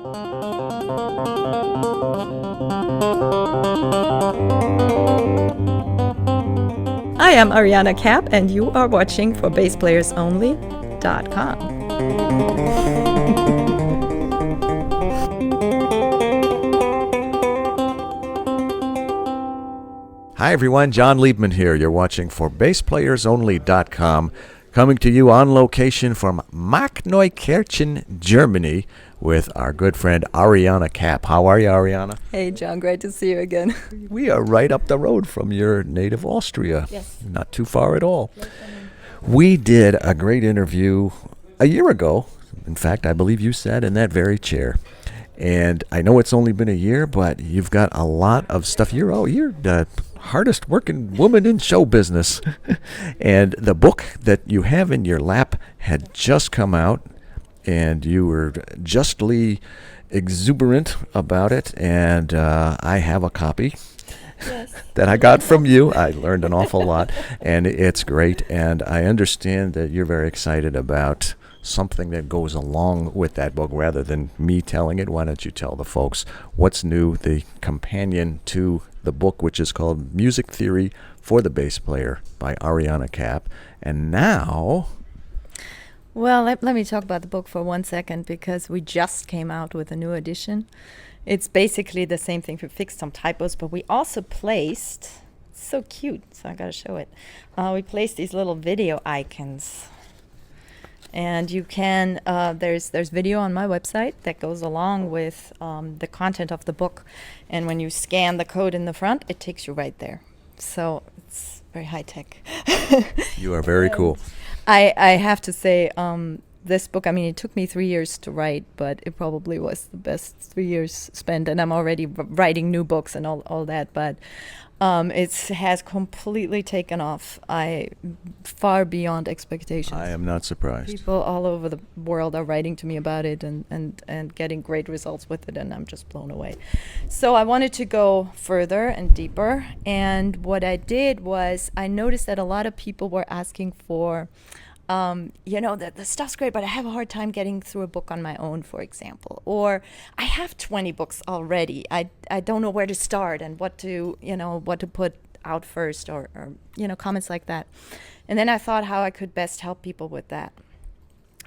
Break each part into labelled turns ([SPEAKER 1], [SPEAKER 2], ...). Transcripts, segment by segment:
[SPEAKER 1] I am Ariane Cap, and you are watching for basspleyersonly.com.
[SPEAKER 2] Hi everyone, John Liebman here. You're watching for basspleyersonly.com, coming to you on location from Markneukirchen, Germany, with our good friend Ariane Cap. How are you, Ariane?
[SPEAKER 1] Hey, John, great to see you again.
[SPEAKER 2] We are right up the road from your native Austria.
[SPEAKER 1] Yes.
[SPEAKER 2] Not too far at all. We did a great interview a year ago. In fact, I believe you sat in that very chair. And I know it's only been a year, but you've got a lot of stuff. You're the hardest working woman in show business. And the book that you have in your lap had just come out, and you were justly exuberant about it. And I have a copy. Yes. That I got from you. I learned an awful lot, and it's great. And I understand that you're very excited about something that goes along with that book rather than me telling it. Why don't you tell the folks what's new, the companion to the book, which is called Music Theory for the Bass Player by Ariane Cap. And now...
[SPEAKER 1] Well, let me talk about the book for 1 second, because we just came out with a new edition. It's basically the same thing. We fixed some typos, but we also placed, it's so cute, so I gotta show it. We placed these little video icons. And you can, there's video on my website that goes along with the content of the book. And when you scan the code in the front, it takes you right there. So it's very high tech.
[SPEAKER 2] You are very cool.
[SPEAKER 1] I have to say, this book, I mean, it took me 3 years to write, but it probably was the best 3 years spent. And I'm already writing new books and all that. But it has completely taken off. Far beyond expectations.
[SPEAKER 2] I am not surprised.
[SPEAKER 1] People all over the world are writing to me about it and getting great results with it, and I'm just blown away. So I wanted to go further and deeper, and what I did was I noticed that a lot of people were asking for the stuff's great, but I have a hard time getting through a book on my own, for example. Or I have 20 books already. I don't know where to start and what to put out first, or comments like that. And then I thought how I could best help people with that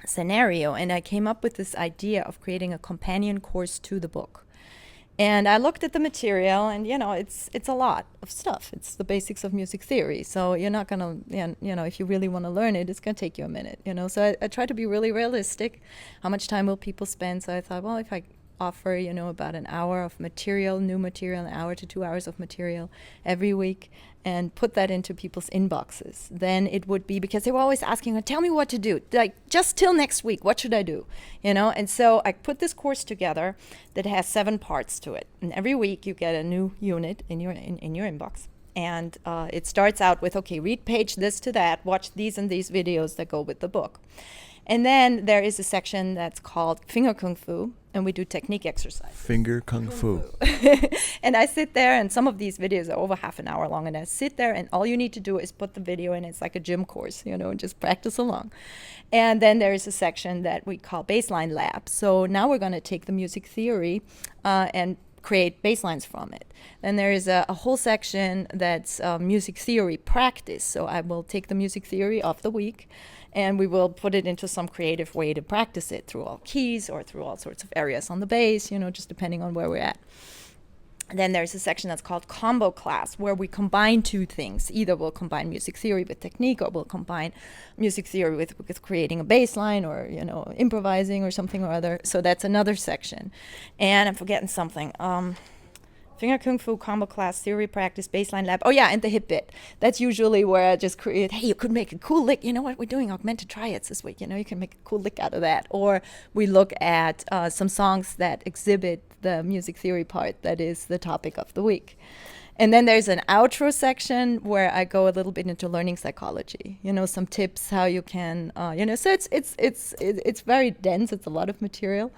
[SPEAKER 1] scenario. And I came up with this idea of creating a companion course to the book. And I looked at the material, and it's a lot of stuff. It's the basics of music theory. So you're not gonna, if you really want to learn it, it's gonna take you a minute. So I tried to be really realistic. How much time will people spend? So I thought, well, if I offer, about an hour of material, new material, an hour to 2 hours of material every week, and put that into people's inboxes, then it would be, because they were always asking, tell me what to do, like just till next week, what should I do? And so I put this course together that has 7 parts to it, and every week you get a new unit in your inbox. And it starts out with, okay, read page this to that, watch these and these videos that go with the book. And then there is a section that's called Finger Kung Fu, and we do technique exercise.
[SPEAKER 2] Finger Kung Fu.
[SPEAKER 1] And I sit there, and some of these videos are over half an hour long, and I sit there, and all you need to do is put the video in. It's like a gym course, and just practice along. And then there is a section that we call Baseline Lab. So now we're going to take the music theory and create bass lines from it. Then there is a whole section that's music theory practice. So I will take the music theory of the week, and we will put it into some creative way to practice it through all keys or through all sorts of areas on the bass, just depending on where we're at. And then there's a section that's called Combo Class, where we combine 2 things. Either we'll combine music theory with technique, or we'll combine music theory with creating a bass line, or, improvising or something or other. So that's another section. And I'm forgetting something. Finger Kung Fu, Combo Class, Theory Practice, Baseline Lab. Oh yeah, and the hip bit. That's usually where I just create, hey, you could make a cool lick. You know what, we're doing augmented triads this week. You can make a cool lick out of that. Or we look at some songs that exhibit the music theory part that is the topic of the week. And then there's an outro section where I go a little bit into learning psychology, some tips how you can, so it's very dense. It's a lot of material.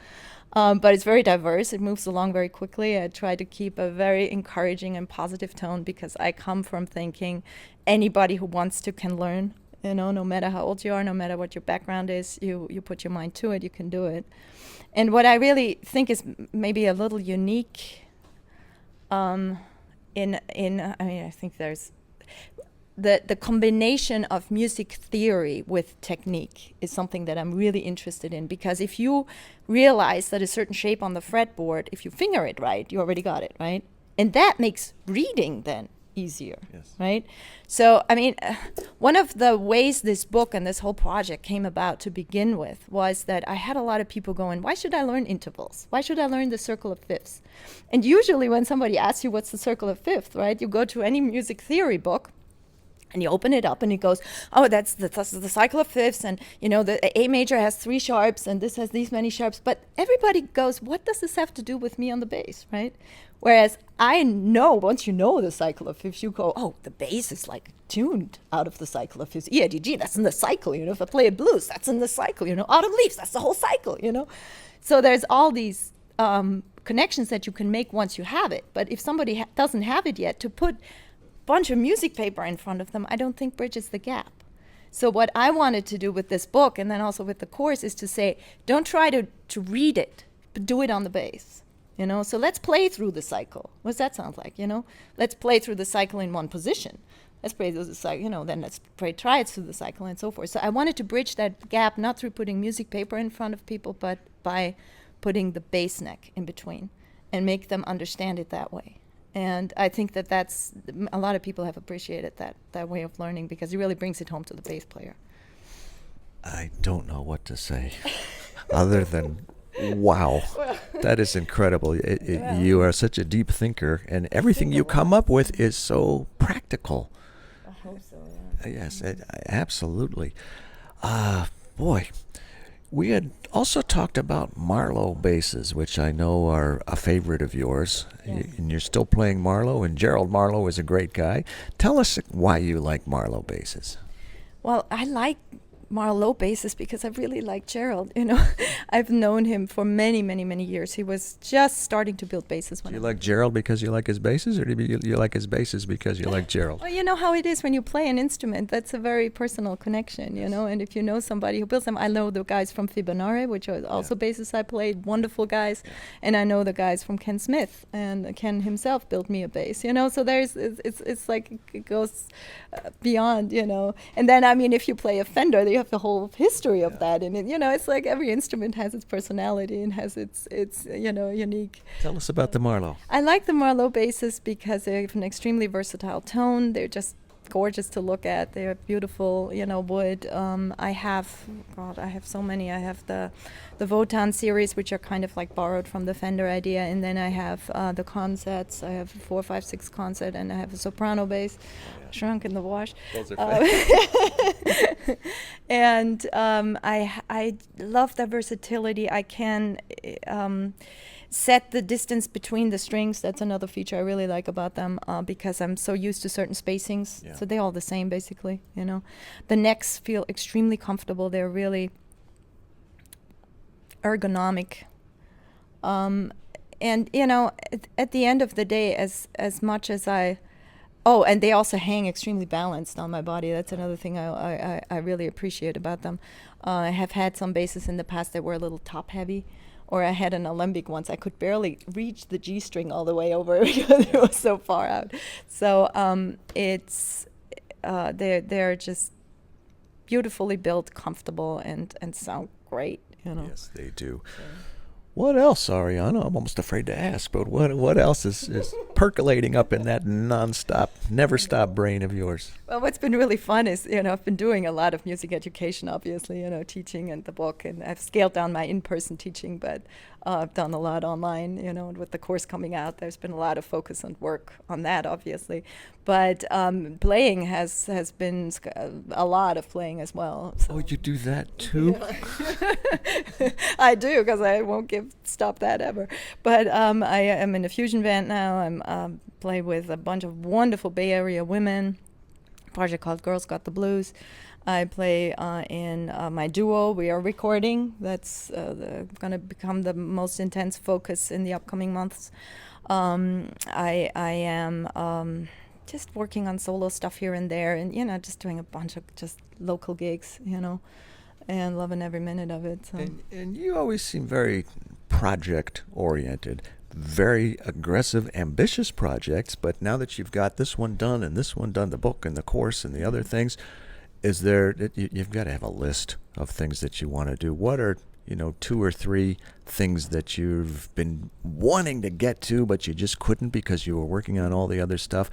[SPEAKER 1] But it's very diverse. It moves along very quickly. I try to keep a very encouraging and positive tone, because I come from thinking anybody who wants to can learn. You know, no matter how old you are, no matter what your background is, you put your mind to it, you can do it. And what I really think is maybe a little unique I think there's the combination of music theory with technique is something that I'm really interested in, because if you realize that a certain shape on the fretboard, if you finger it right, you already got it, right? And that makes reading then easier,
[SPEAKER 2] Yes.
[SPEAKER 1] right? So, I mean, one of the ways this book and this whole project came about to begin with was that I had a lot of people going, why should I learn intervals? Why should I learn the circle of fifths? And usually when somebody asks you what's the circle of fifth, right, you go to any music theory book and you open it up and it goes, oh, that's the cycle of fifths, and you know the A major has 3 sharps and this has these many sharps. But everybody goes, what does this have to do with me on the bass, right? Whereas I know, once you know the cycle of fifths, you go, oh, the bass is like tuned out of the cycle of fifths. E, D, G, that's in the cycle. You know, if I play a blues, that's in the cycle. You know, autumn leaves, that's the whole cycle. You know, so there's all these connections that you can make once you have it. But if somebody doesn't have it yet, to put bunch of music paper in front of them, I don't think bridges the gap. So what I wanted to do with this book, and then also with the course, is to say, don't try to read it, but do it on the bass. You know, so let's play through the cycle. What does that sound like? You know, let's play through the cycle in one position. Let's play through the cycle, you know, then let's play triads through the cycle and so forth. So I wanted to bridge that gap, not through putting music paper in front of people, but by putting the bass neck in between and make them understand it that way. And I think that that's, a lot of people have appreciated that way of learning, because it really brings it home to the bass player.
[SPEAKER 2] I don't know what to say other than, wow, that is incredible. You are such a deep thinker, and everything you come up with is so practical.
[SPEAKER 1] I hope so, yeah.
[SPEAKER 2] Yes, absolutely. Boy, we had also talked about Marleaux basses, which I know are a favorite of yours.
[SPEAKER 1] Yes.
[SPEAKER 2] And you're still playing Marleaux, and Gerald Marleaux is a great guy. Tell us why you like Marleaux basses.
[SPEAKER 1] Well, I like Marleaux basses because I really like Gerald. You know, I've known him for many, many, many years. He was just starting to build basses when
[SPEAKER 2] Do you like Gerald because you like his basses, or do you like his basses because you like Gerald?
[SPEAKER 1] Well, you know how it is when you play an instrument. That's a very personal connection, you know. And if you know somebody who builds them, I know the guys from Fibonare, which are also basses I played, wonderful guys. Yeah. And I know the guys from Ken Smith, and Ken himself built me a bass, you know. So it's like it goes beyond, you know. And then, I mean, if you play a Fender, you have the whole history of that. And, you know, it's like every instrument has its personality and has its you know, unique.
[SPEAKER 2] Tell us about the Marleaux.
[SPEAKER 1] I like the Marleaux basses because they have an extremely versatile tone. They're just gorgeous to look at. They're beautiful, you know, wood. I have so many. I have the Wotan series, which are kind of like borrowed from the Fender idea, and then I have the Consets. I have a 4, 5, 6 Conset, and I have a soprano bass, shrunk in the wash.
[SPEAKER 2] Those are
[SPEAKER 1] and I love the versatility. I can set the distance between the strings. That's another feature I really like about them, because I'm so used to certain spacings.
[SPEAKER 2] Yeah.
[SPEAKER 1] So they're all the same, basically, you know. The necks feel extremely comfortable. They're really ergonomic. And, you know, at the end of the day, as much as and they also hang extremely balanced on my body. That's another thing I really appreciate about them. I have had some basses in the past that were a little top heavy. Or I had an alembic once. I could barely reach the G string all the way over because it was so far out. So they're just beautifully built, comfortable, and sound great. You know.
[SPEAKER 2] Yes, they do. So. What else, Ariane? I'm almost afraid to ask, but what else is percolating up in that nonstop, never stop brain of yours?
[SPEAKER 1] Well, what's been really fun is, you know, I've been doing a lot of music education, obviously, you know, teaching and the book, and I've scaled down my in-person teaching, but I've done a lot online, you know, and with the course coming out, there's been a lot of focus and work on that, obviously. But playing has been a lot of playing as well. So.
[SPEAKER 2] Oh, you do that too?
[SPEAKER 1] Yeah. I do, because I won't stop that ever. But I am in a fusion band now. I'm play with a bunch of wonderful Bay Area women. A project called Girls Got the Blues. I play in my duo. We are recording. That's going to become the most intense focus in the upcoming months. I am just working on solo stuff here and there, and just doing a bunch of just local gigs, and loving every minute of it. So.
[SPEAKER 2] And you always seem very project oriented, very aggressive, ambitious projects. But now that you've got this one done and this one done, the book and the course and the other things, is there? You've got to have a list of things that you want to do. What are 2 or 3 things that you've been wanting to get to, but you just couldn't because you were working on all the other stuff?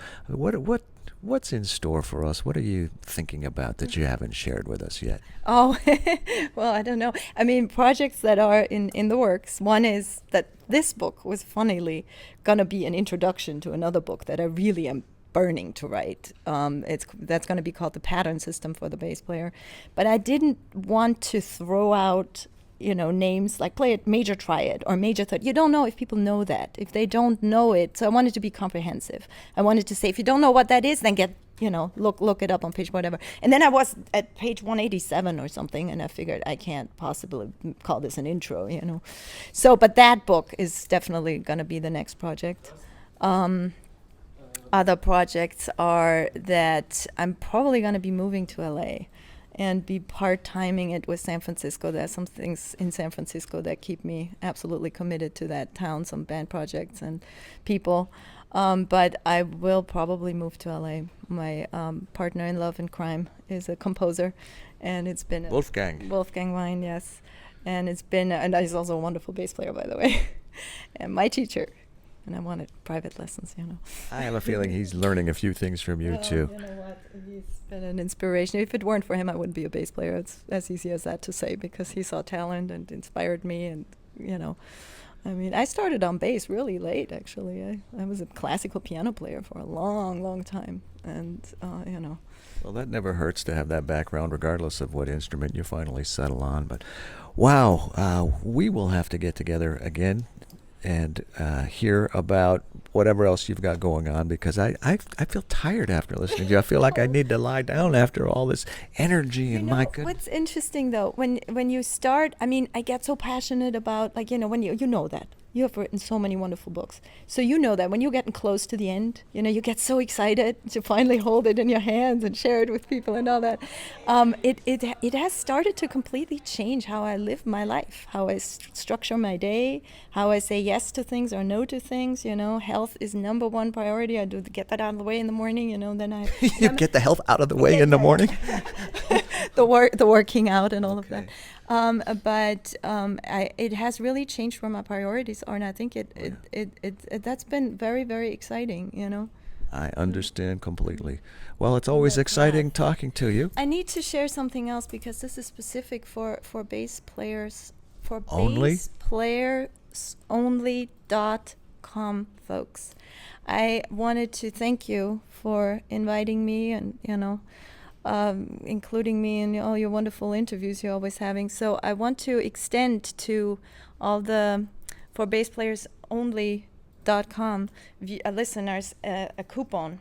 [SPEAKER 2] What's in store for us? What are you thinking about that you haven't shared with us yet?
[SPEAKER 1] Oh, well, I don't know. I mean, projects that are in the works. One is that this book was funnily going to be an introduction to another book that I really am burning to write. That's going to be called The Pattern System for the Bass Player. But I didn't want to throw out names like play it major triad or major third. You don't know if people know that, if they don't know it. So I wanted to be comprehensive. I wanted to say, if you don't know what that is, then look it up on page whatever. And then I was at page 187 or something, and I figured I can't possibly call this an intro, So, but that book is definitely going to be the next project. Other projects are that I'm probably going to be moving to LA and be part-timing it with San Francisco. There's some things in San Francisco that keep me absolutely committed to that town, some band projects and people. But I will probably move to LA. My partner in love and crime is a composer, and it's been
[SPEAKER 2] Wolfgang
[SPEAKER 1] Wein, yes. And he's also a wonderful bass player, by the way, and my teacher. And I wanted private lessons,
[SPEAKER 2] I have a feeling he's learning a few things from you, too.
[SPEAKER 1] You know what? He's been an inspiration. If it weren't for him, I wouldn't be a bass player. It's as easy as that to say, because he saw talent and inspired me. And, I mean, I started on bass really late, actually. I was a classical piano player for a long, long time. And,
[SPEAKER 2] Well, that never hurts to have that background, regardless of what instrument you finally settle on. But, wow, we will have to get together again and hear about whatever else you've got going on, because I feel tired after listening to you. I feel like I need to lie down after all this energy and my goodness.
[SPEAKER 1] What's interesting, though, when you start, I mean, I get so passionate about, like, when you know that. You have written so many wonderful books. So you know that when you're getting close to the end, you get so excited to finally hold it in your hands and share it with people and all that. It has started to completely change how I live my life, how I structure my day, how I say yes to things or no to things. Health is number one priority. I do get that out of the way in the morning. Then I
[SPEAKER 2] you get the health out of the way in the morning.
[SPEAKER 1] the working out and all of that. But it has really changed where my priorities are, and I think it that's been very, very exciting,
[SPEAKER 2] I understand completely. Well, it's always exciting talking to you.
[SPEAKER 1] I need to share something else, because this is specific for bass players,
[SPEAKER 2] Only?
[SPEAKER 1] bassplayersonly.com, folks. I wanted to thank you for inviting me and, including me in all your wonderful interviews you're always having. So I want to extend to all the for bassplayersonly.com listeners a coupon.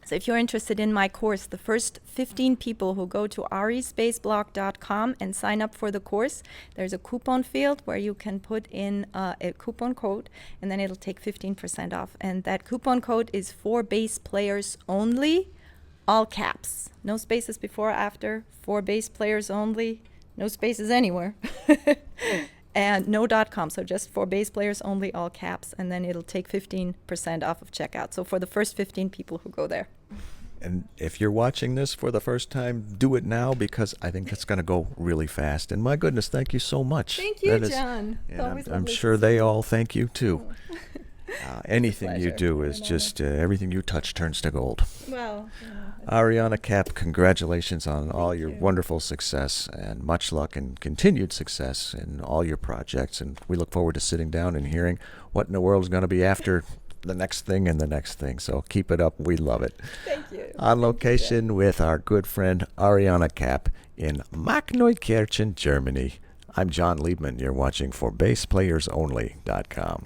[SPEAKER 1] So if you're interested in my course, the first 15 people who go to arisbassblog.com and sign up for the course, there's a coupon field where you can put in a coupon code, and then it'll take 15% off. And that coupon code is for bass players only, all caps. No spaces before or after, for bass players only, no spaces anywhere. And no .com, so just for bass players only, all caps, and then it'll take 15% off of checkout. So for the first 15 people who go there.
[SPEAKER 2] And if you're watching this for the first time, do it now, because I think it's going to go really fast. And my goodness, thank you so much.
[SPEAKER 1] Thank you, John.
[SPEAKER 2] And I'm sure they all thank you too. Anything you do is just everything you touch turns to gold.
[SPEAKER 1] Well,
[SPEAKER 2] Ariane Cap, congratulations on all your wonderful success, and much luck and continued success in all your projects. And we look forward to sitting down and hearing what in the world is going to be after the next thing and the next thing. So keep it up. We love it.
[SPEAKER 1] Thank you.
[SPEAKER 2] On location with our good friend Ariane Cap in Markneukirchen, Germany. I'm John Liebman. You're watching for BassPlayersOnly.com.